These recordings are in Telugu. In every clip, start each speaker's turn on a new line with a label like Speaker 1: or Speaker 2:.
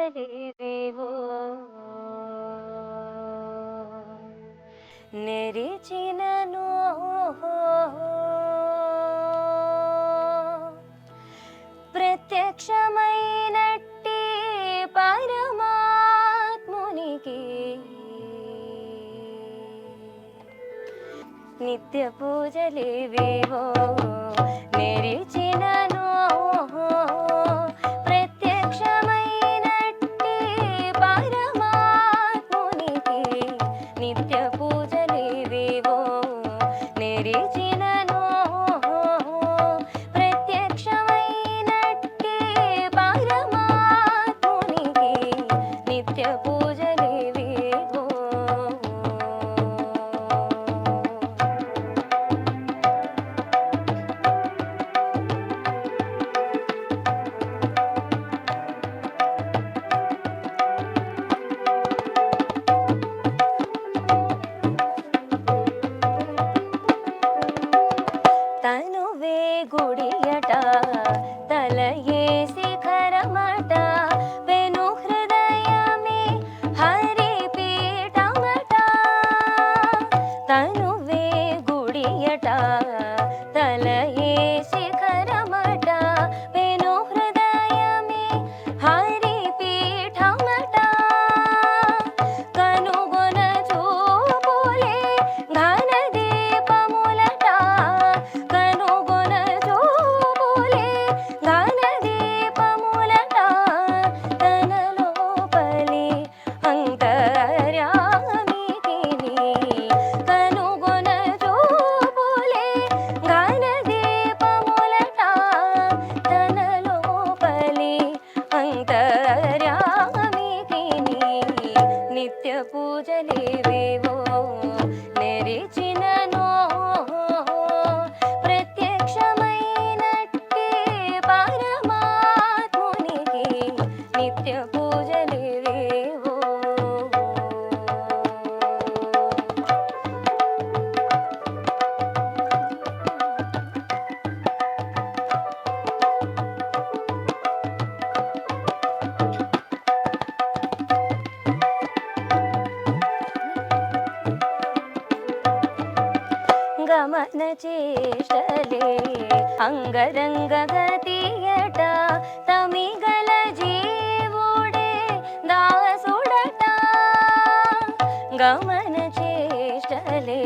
Speaker 1: పూజలేవేవో నెరిచినను ప్రత్యక్షమైనట్టి పరమాత్మునికి నిత్య పూజలేవేవో నెరిచినను ప్రత్యక్షమైనట్టి పరమాత్మునికి నిత్య పూజలేవేవో నెరిచినను ప్రత్యక్షమైనట్టి పరమాత్మునికి నిత్య పూజలేవేవో తనువే గుడియట తలయే శిఖరమట వెను హృదయమే హరిపీఠమట తనువే గుడియట తలయే శిఖరమట వెను హృదయమే హరిపీఠమట కనుగొన చూపులే ఘన దీపములట కనుగొన చూపులే ఘన దీపములట తన లోపలి అంతర్యామికిని కనుగొన చూపులే ఘన దీపములట తన లోపలి అంతర్యామికిని నిత్య పూజలేవేవో నెరిచినను ప్రత్యక్షమైనట్టి పరమాత్మునికి నిత్య పూజలేవేవో గమన చేష్టలే అంగరంగ గతియట తమిగల జీవుడే దాసుడట గమన చేష్టలే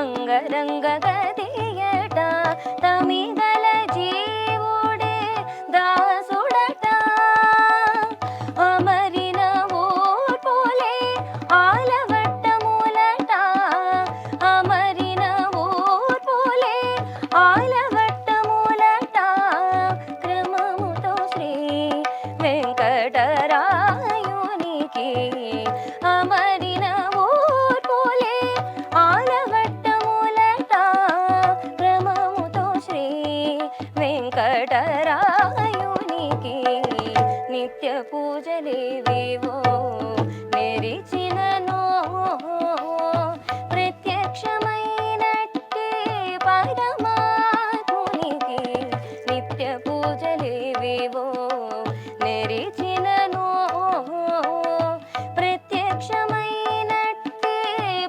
Speaker 1: అంగరంగ గతియట తమిగల జీవుడే దాసుడట అమరిన ఊర్పులే ఆలవట్టములట అమరిన ఊర్పులే ఆలవట్టములట క్రమముతో శ్రీ వెంకటరాయునికి అమరిన ఊర్పులే ఆలవట్టములట క్రమముతో శ్రీ వెంకటరాయునికి నిత్య పూజలేవేవో నెరిచినను ప్రత్యక్షమైనట్టి పరమాత్మునికి నిత్య పూజలేవేవో నెరిచినను ప్రత్యక్షమైనట్టి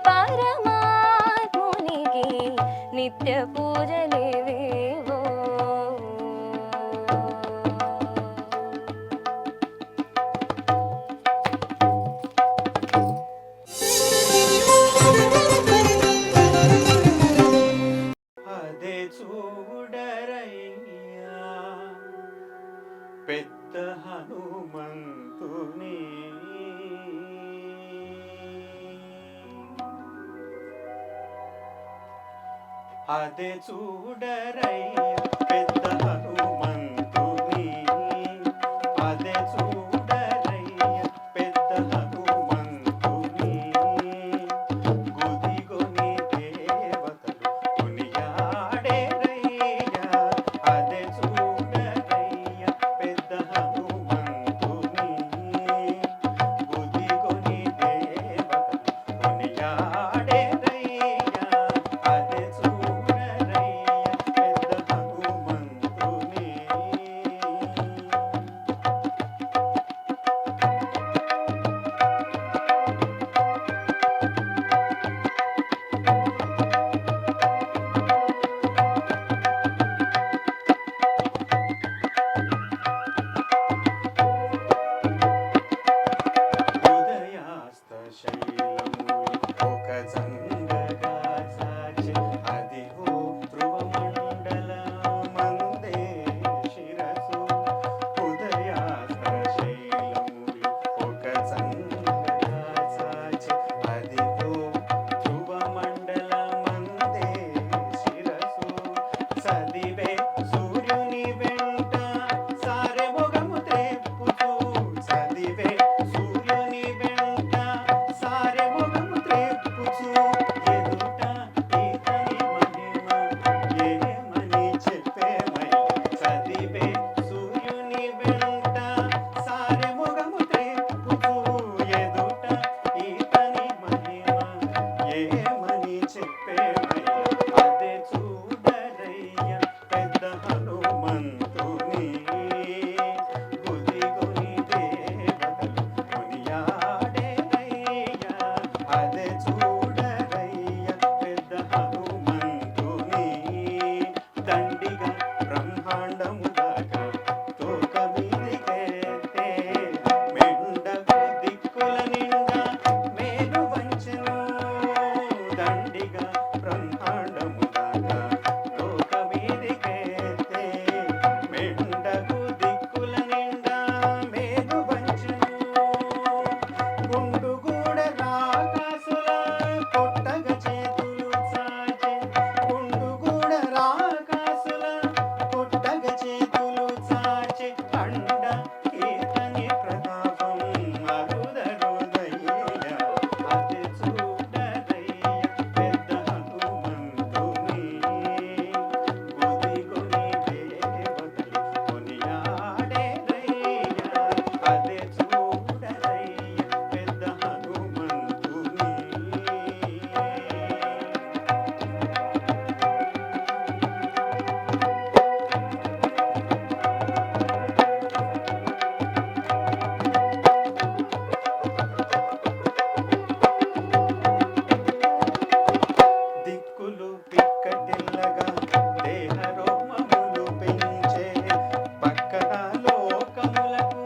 Speaker 1: పరమాత్మునికి నిత్య పూజలేవేవో
Speaker 2: అదే చూడరయ్యా పెద్ద హనుమంతుని అదే చూడరయ్యా పెద్ద హనుమంతుని అదే చూడరయ్యా పెద్ద హనుమంతుని గుదిగొని దేవతలు కొనియాడేరయ్యా అదే చూడరయ్యా పెద్ద హనుమంతుని గుదిగొని దేవతలు కొనియాడేరయ్యా అదే చూడరయ్యా పెద్ద హనుమంతుని ఒక జంగగా సాచి అదిగో ధ్రువమండల మందే శిరసు ఉదయాస్త శైలములు ఒక జంగగా సాచి అదిగో ధ్రువమండల మందే శిరసు సదివే సూర్యుని వెంట సారె మొగము త్రెప్పుచు సదివే సూర్యుని వెంట సారె మొగము త్రెప్పుచు ఎదుట ఈతని మహిమ ఏమని చెప్పేమయ్య సదివే సూర్యుని వెంట సారె మొగము త్రెప్పుచు ఎదుట ఈతని మహిమ ఏమని చెప్పేమయ్య అదే చూడరయ్య పెద్ద హనుమంతుని గుదిగొని దేవతలు కొనియాడేరయ్య అదే చూడరయ్య పెద్ద హనుమంతుని దండిగా బ్రహ్మాండము దాకా తోక మీదికెత్తే మెండకు దిక్కుల నిండా మేలు వంచెను దండిగా బ్రహ్మాండము దాకా తోక మీదికెత్తే మెండకు దిక్కుల నిండా మేలు వంచెను గుండుగూడ రాకాసుల కొట్టగ చేతులు చాచే గుండుగూడ రాకాసుల కొట్టగ చేతులు చాచే అండ కీర్తని ప్రతాపం అరుదరుదయ్య అదే చూడరయ్య పెద్ద హనుమంతుని గుదిగొని దేవతలు కొనియాడేరయ్య అదే చూడరయ్య పెద్ద హనుమంతుని దిక్కులు పిక్కటిల్లగా దేహ రోమములు పెంచే పక్కన లోకములకు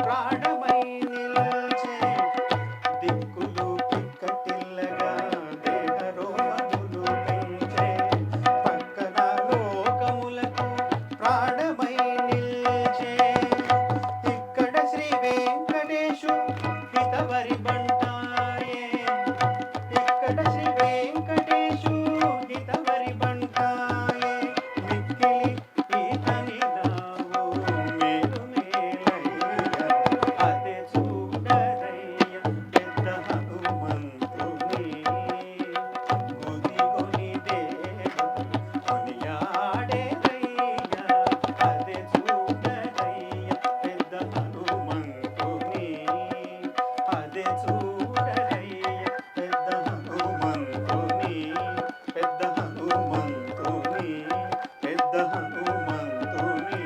Speaker 2: ప్రాణమై నిల్చే దిక్కులు పిక్కటిల్లగా దేహ రోమములు పెంచే పక్కన లోకములకు ప్రాణమై నిల్చే ఇక్కడ శ్రీ వెంకటేశు హితవరి బంటాయే ఇక్కడ శ్రీ వెంకటేశు హితవరి బంటాయే మిక్కిలి ఈతని నావు మేలు మేలయ్య అదే చూడరయ్య పెద్ద హనుమంతుని గుదిగొని దేవతలు కొనియాడేరయ్య అదే చూడరయ్య పెద్ద హనుమంతుని అదే చూడరయ్య పెద్ద హనుమంతుని పెద్ద హనుమంతుని పెద్ద హనుమంతుని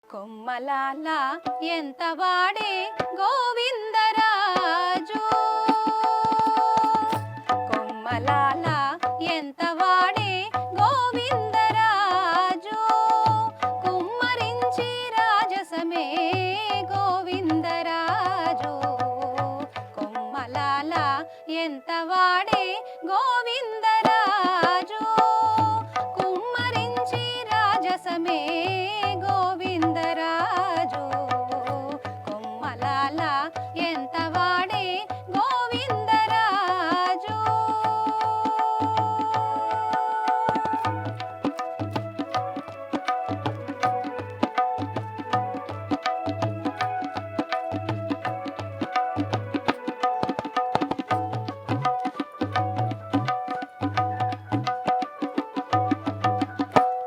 Speaker 1: కొమ్మలాల ఎంత వాడే గోవిందరాజు కొమ్మలాల ఎంత వాడే గోవిందరాజు కుమ్మరించి రాజసమే గోవిందరాజు కొమ్మలాల ఎంత వాడే గోవిందరాజు కుమ్మరించి రాజసమే గోవిందరాజు కొమ్మలాల ఎంత వాడే గోవిందరాజు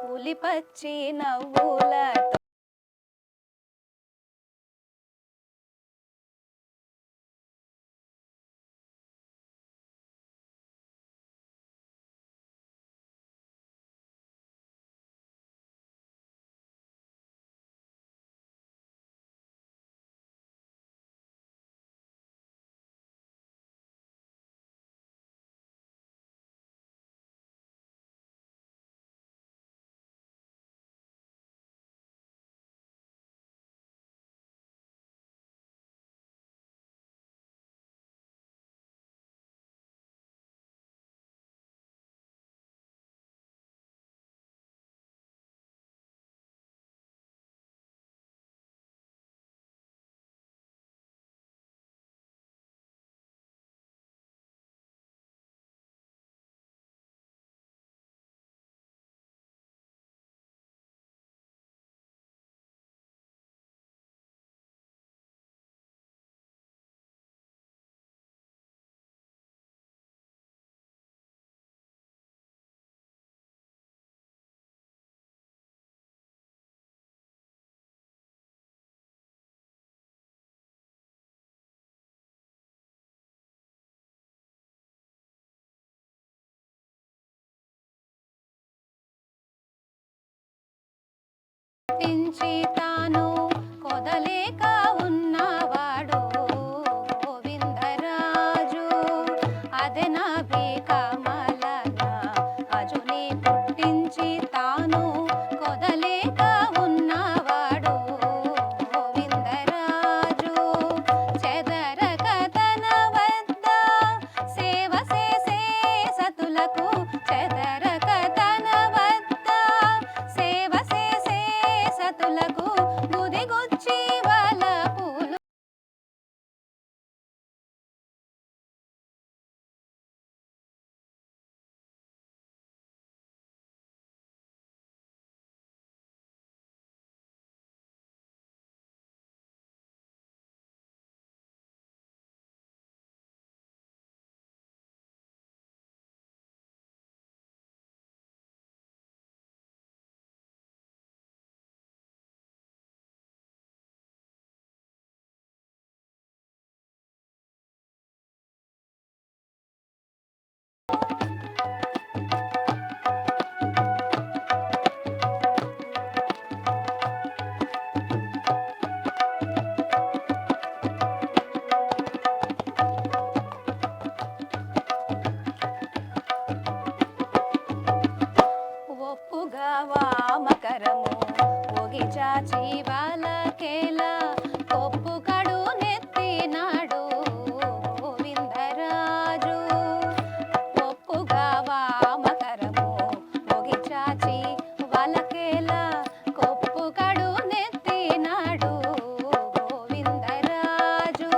Speaker 1: పులిపచ్చి నవ్వులతో కుమ్మరించి తాను కొదలేక ఉన్నవాడు గోవిందరాజు. అదెనాభి కమలన అజుని పుట్టించి తాను కొదలేక ఉన్నవాడు గోవిందరాజు. చెదరక తన వద్ద సేవ చేసే సతులకు, చెదరక తన వద్ద సేవ చేసే సతులకు గుదిగుచ్చి వలపులు ఒప్పుగా వామకరము ఒగి చాచి వాళ్ళకేలా కొప్పు కడు నెత్తినాడు గోవిందరాజు. ఒప్పుగా వామకరము ఒగి చాచి వాళ్ళకేలా కొప్పు కడు నెత్తినాడు గోవిందరాజు.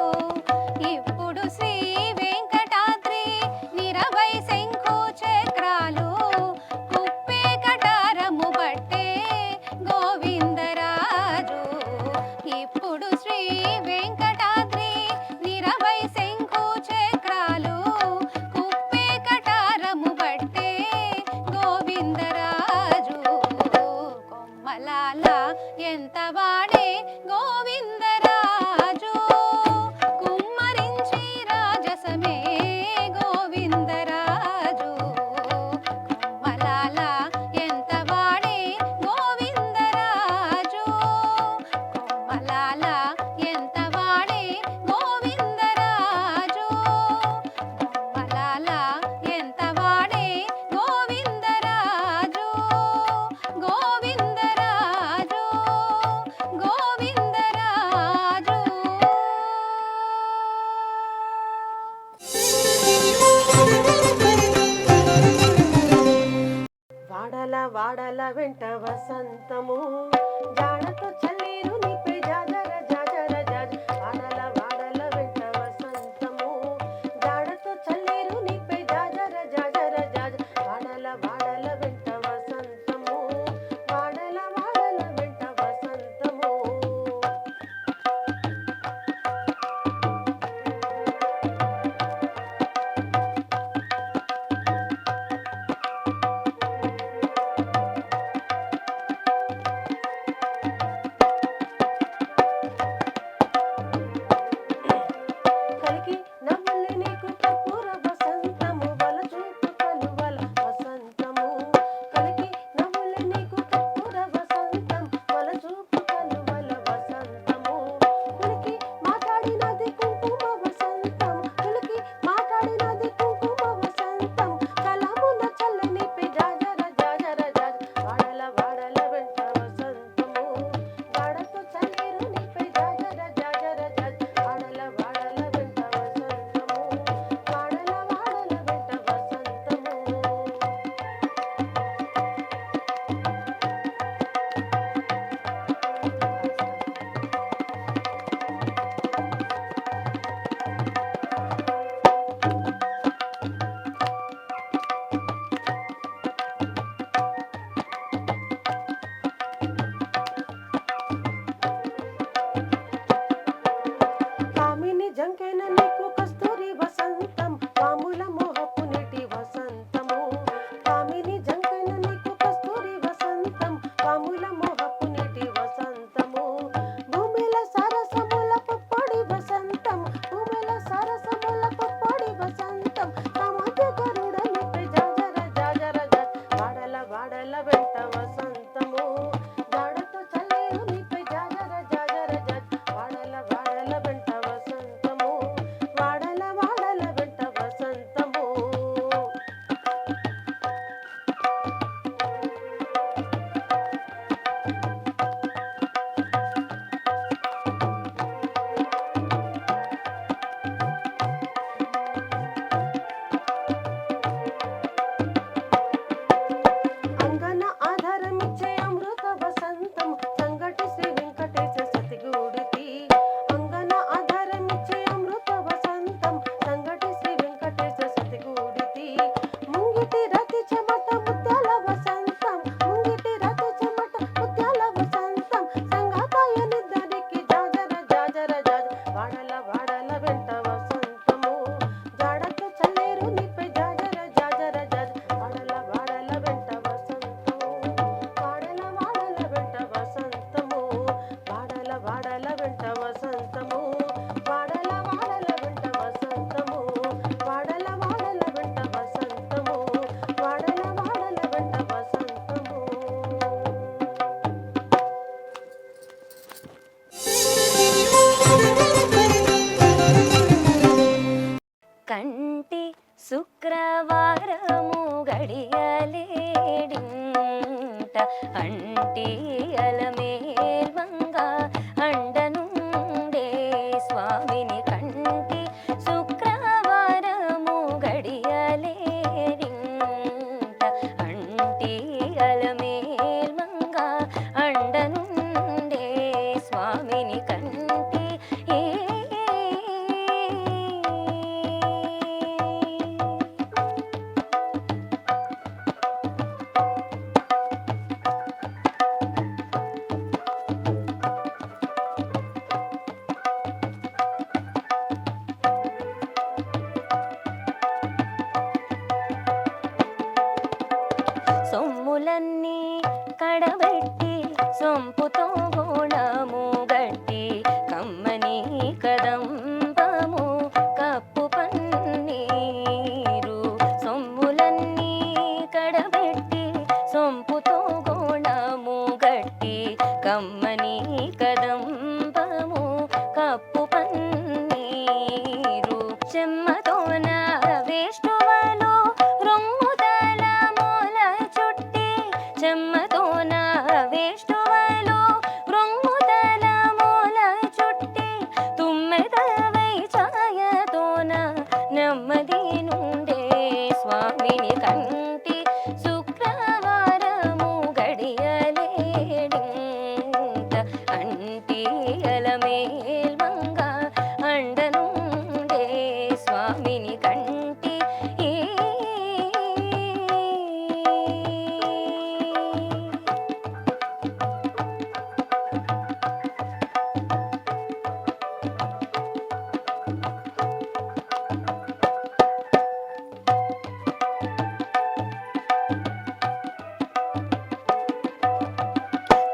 Speaker 1: ఇప్పుడు శ్రీ వెంకటాద్రి నిరవై శంఖు చక్రాలు కుప్పే కటారము బట్టే గోవిందరాజు. ఇప్పుడు శ్రీ వెంకటాద్రి నిరవై శంఖు చక్రాలు కుప్పే కటారము బట్టే గోవిందరాజు. కొమ్మలాల ఎంత వాడే గోవిందరాజు, కుమ్మరించి రాజసమే గోవిందరాజు. కొమ్మలాల ఎంత వాడే గోవిందరాజు, కొమ్మలాల ఎంత వాడే గోవిందరాజు, కొమ్మలాల ఎంత వాడే గోవిందరాజు. గోవిందరాజు, గోవిందరాజు.
Speaker 3: వాడల వాడల వెంట వసంతము జాడతో చల్లీరు నిపే జాజర జాజర జాజ. వాడల వాడల వెంట వసంతము జాడతో చల్లీరు నిపే జాజర జాజర జాజ. వాడల వాడల వెంట వసంతము, వాడల వాడల వెంట వసంతము. కలికి నవ్వులు నీకు కర్పూర వసంతము వలచూపు కలువల వసంతము. కలికి నవ్వులు నీకు కర్పూర వసంతం వలచూపు కలువల వసంతము. కులికి మాట్లాడినది కుంకుమ వసంతం, కులికి మాట్లాడినది కుంకుమ వసంతం. కలమున చల్లని జాజర జాజర జాజ. వాడల వాడల వెంట వసంతము వాడతో చల్లీరు నిపే జాజర జాజర జాజ. వాడల వాడల వెంట వసంతము, వాడల వాడల వెంట వసంతము. కామిని జంకెన నీకు కస్తూరి వసంతం పాముల మోహపు నీటి వసంతము. కామిని జంకెన నీకు కస్తూరి వసంతం పాముల మోహపు నీటి వసంతము. భూమిల సరసముల పుప్పొడి వసంతం, భూమిల సరసముల పుప్పొడి వసంతం. కామధ్య గరుడ నిపే జాజర జాజర జాజ. వాడల వాడల వెంట వసంతము జాడతో చల్లేరు
Speaker 4: సొమ్ములన్నీ కడబెట్టి సొంపుతో గోళము గట్టి కమ్మని కదంబము కప్పు పన్నీరు సొమ్ములన్నీ కడబెట్టి సొంపుతో గోళము గట్టి కమ్మని కదంబము కప్పు పన్నీరు చెమ్మతోన వేష్టువలు రొమ్ముదల మూల చుట్టి చెమ్మతోన వేష్టువలు రొమ్ముదల మూల చుట్టి తుమ్మెదవై ఛాయతోన నెమ్మది నుండే స్వామిని కంటి శుక్రవారము గడియలేడింత అంటి అలమేల్మంగ అండనుండే స్వామిని కంటి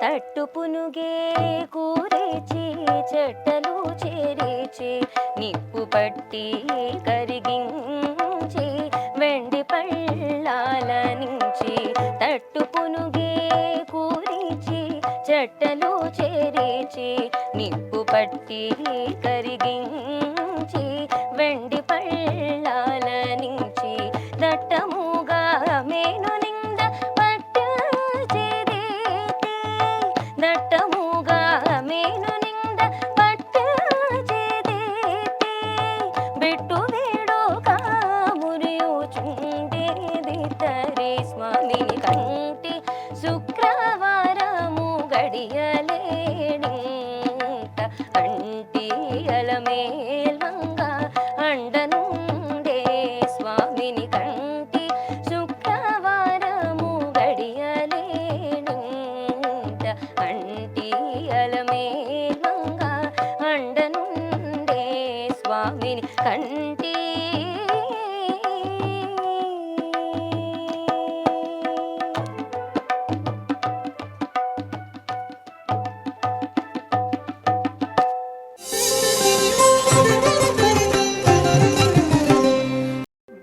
Speaker 4: తట్టు పునుగే కూరేచి చెట్టలు చేరేచి నిప్పు పట్టి కరిగించి వెండి పళ్ళాల నుంచి తట్టు పునుగే కూరేచి చెట్టలు చేరేచి నిప్పు పట్టి కరిగించి వెండి పళ్ళాల నుంచి దట్టముగా మేను నింద పట్టు చేదేతి దట్టముగా మేను నింద పట్టు చేదేతి బిట్టు వేడు కామురియుచుండేది తరే స్వామిని కంటి శుక్రవారము గడియలేడింత అంటి అలమేల్మంగ అండనుండే స్వామిని కంటి శుక్రవారము గడియలేడింత అంటి అలమేల్మంగ అండనుండే స్వామిని కంటి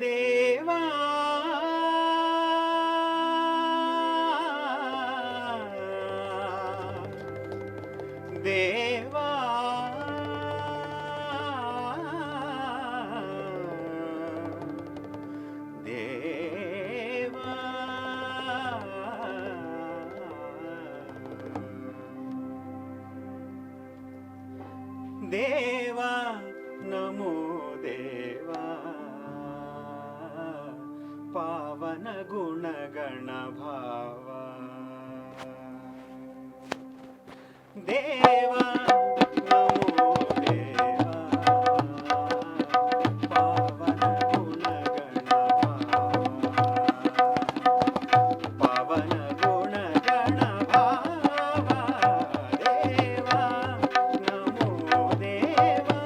Speaker 2: దేవా దేవా దేవా దేవా నమో దేవా పావన గుణగణ భావ దేవా నమో దేవా పావన గుణగణ భావ పవన గుణగణ భావ దేవా నమో దేవా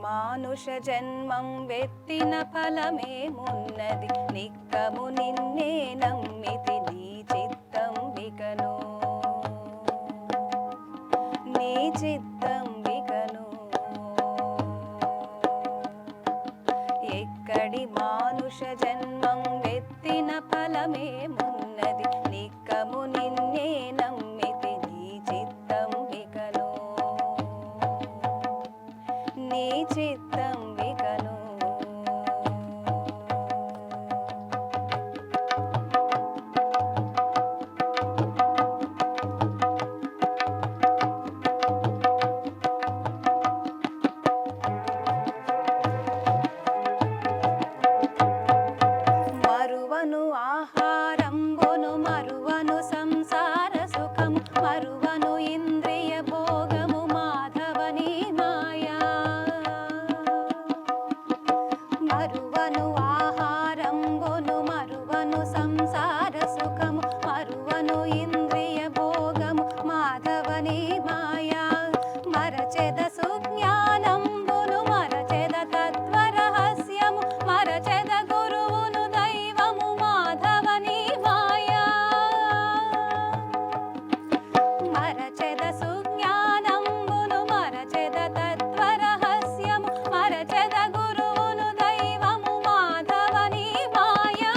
Speaker 4: మానుష జన్మం వెత్తిన ఫలమేమున్నది నిక్కము నిన్నే నమ్మితి నీ చిత్తం వికను నీ చిత్తం వికను ఎక్కడి మానుష జన్మం వెత్తిన ఫలమేమున్నది నిక్కము నిన్నే నమ్మితి నీ చిత్తం వికను నీ చిత్తం వికను మరువను ఆహారంబును మరువను సంసార సుఖము మరువను ఇంద్రియ భోగము మాధవని మాయా మరువను ఆహారంబును మరువను సంసార సుఖము మరువను ఇంద్రియ భోగము మాధవని మాయా మరచెద సుజ్ఞానంబును మరచెద తత్వరహస్యము మరచెద గురువును దైవము మాధవని మాయా మరచెద సుజ్ఞానంబును మరచెద తత్వరహస్యము మరచెద గురువును దైవము మాధవని మాయా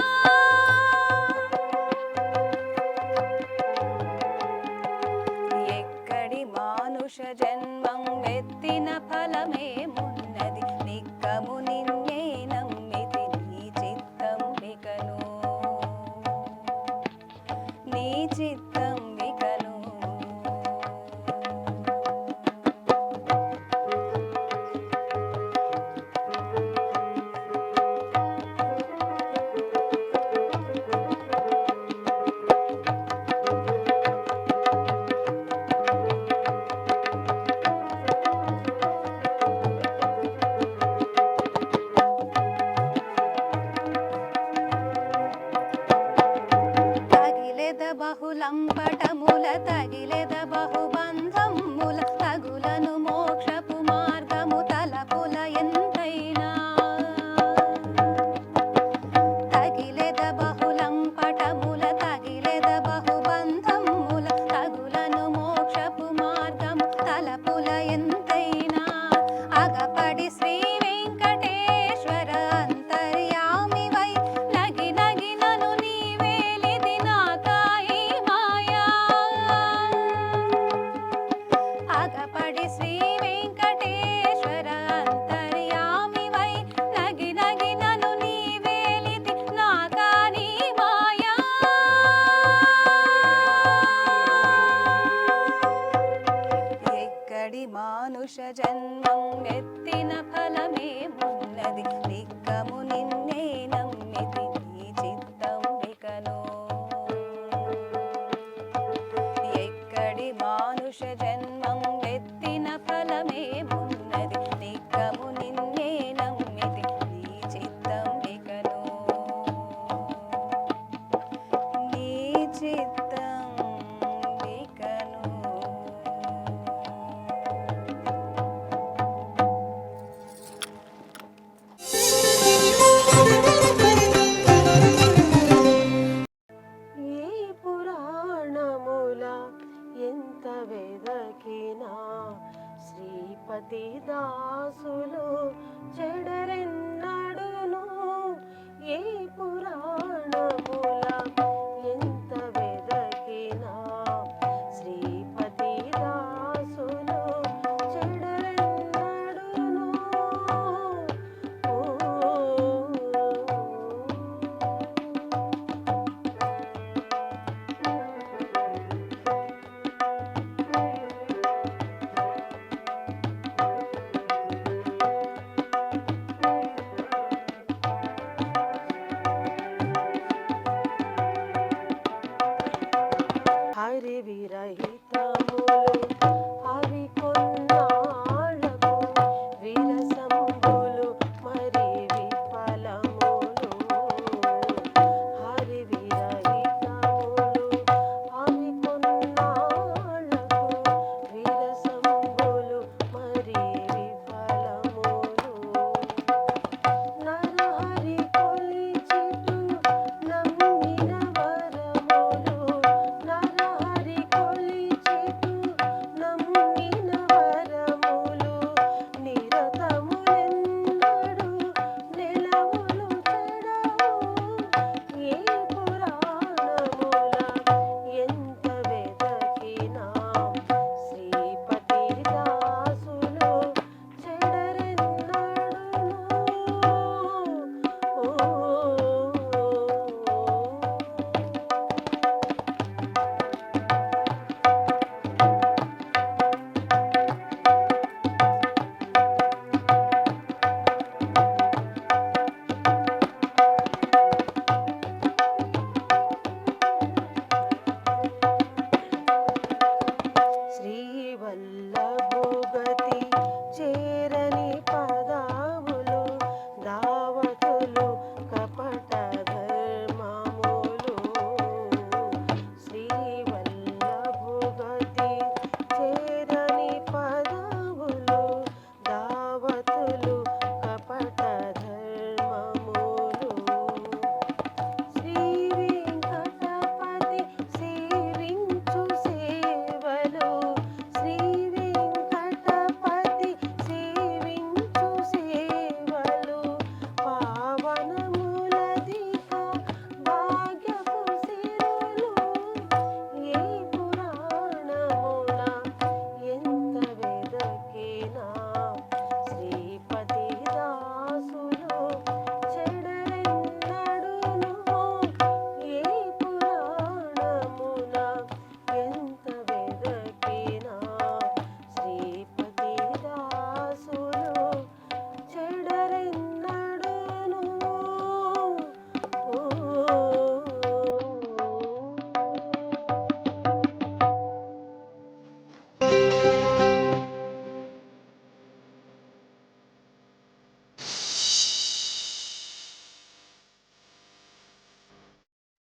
Speaker 4: ఎక్కడి మానుష జన్మం వెత్తిన ఫలమేమున్నది నిక్కము నిన్నే నమ్మితి నీ చిత్తం వికను నీ చిత్తం వికను తగిలెద బహులంపటముల తగిలెద బహుబంధముల తగులను మోక్షపు మార్గము తలపుల ఎంతైనా తగిలెద బహులంపటముల తగిలెద బహుబంధముల తగులను మోక్షపు మార్గము తలపుల ఎంతైనా అగపడి శ్రీ